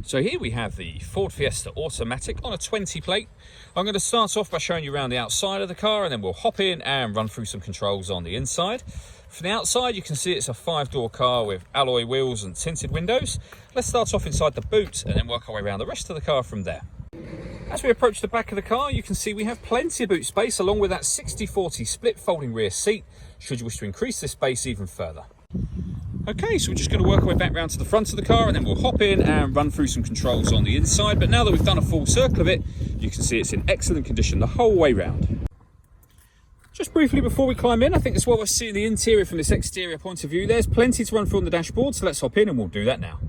So here we have the Ford Fiesta automatic on a 20 plate. I'm going to start off by showing you around the outside of the car, and then we'll hop in and run through some controls on the inside. From the outside, you can see it's a 5-door car with alloy wheels and tinted windows. Let's start off inside the boot and then work our way around the rest of the car from there. As we approach the back of the car, you can see we have plenty of boot space along with that 60-40 split folding rear seat, should you wish to increase this space even further. Okay, so we're just going to work our way back round to the front of the car, and then we'll hop in and run through some controls on the inside. But now that we've done a full circle of it, you can see it's in excellent condition the whole way round. Just briefly before we climb in, I think it's what we're seeing the interior from this exterior point of view. There's plenty to run through on the dashboard, so let's hop in and we'll do that now.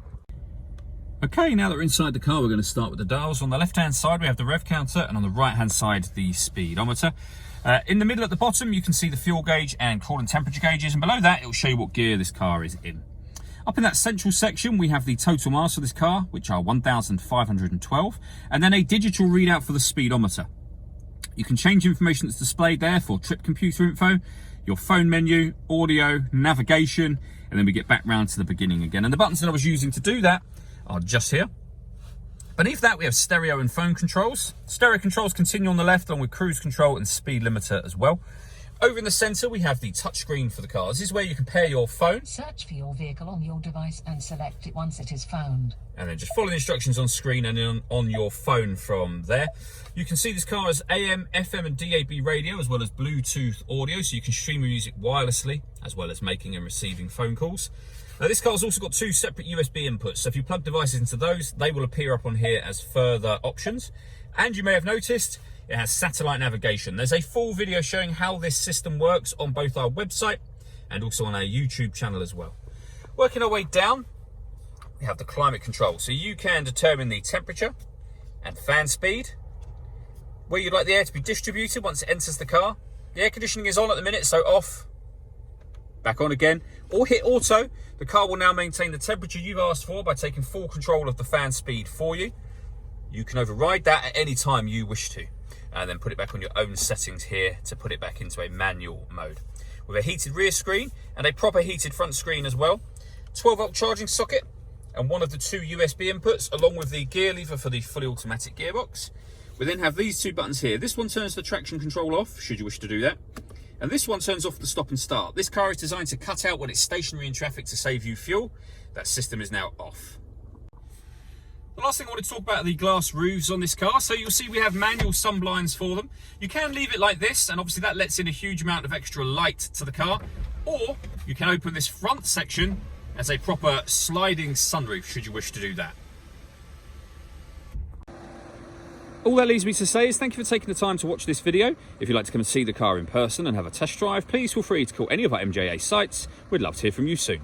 Okay, now that we're inside the car, we're going to start with the dials. On the left-hand side, we have the rev counter, and on the right-hand side, the speedometer. In the middle at the bottom, you can see the fuel gauge and coolant temperature gauges, and below that, it will show you what gear this car is in. Up in that central section, we have the total miles of this car, which are 1,512, and then a digital readout for the speedometer. You can change information that's displayed there for trip computer info, your phone menu, audio, navigation, and then we get back round to the beginning again. And the buttons that I was using to do that are just here. Beneath that, we have stereo and phone controls. Stereo controls continue on the left, along with cruise control and speed limiter as well. Over in the centre, we have the touchscreen for the car. This is where you can pair your phone. Search for your vehicle on your device and select it once it is found. And then just follow the instructions on screen and on your phone from there. You can see this car has AM, FM and DAB radio, as well as Bluetooth audio, so you can stream your music wirelessly, as well as making and receiving phone calls. Now, this car's also got 2 separate USB inputs, so if you plug devices into those, they will appear up on here as further options. And you may have noticed, it has satellite navigation. There's a full video showing how this system works on both our website and also on our YouTube channel as well. Working our way down, we have the climate control. So you can determine the temperature and fan speed, where you'd like the air to be distributed once it enters the car. The air conditioning is on at the minute, so off, back on again, or hit auto. The car will now maintain the temperature you've asked for by taking full control of the fan speed for you. You can override that at any time you wish to, and then put it back on your own settings here to put it back into a manual mode. With a heated rear screen and a proper heated front screen as well, 12-volt charging socket, and one of the 2 USB inputs, along with the gear lever for the fully automatic gearbox. We then have these 2 buttons here. This one turns the traction control off, should you wish to do that. And this one turns off the stop and start. This car is designed to cut out when it's stationary in traffic to save you fuel. That system is now off. The last thing I want to talk about are the glass roofs on this car. So you'll see we have manual sun blinds for them. You can leave it like this, and obviously that lets in a huge amount of extra light to the car. Or you can open this front section as a proper sliding sunroof, should you wish to do that. All that leaves me to say is thank you for taking the time to watch this video. If you'd like to come and see the car in person and have a test drive, please feel free to call any of our MJA sites. We'd love to hear from you soon.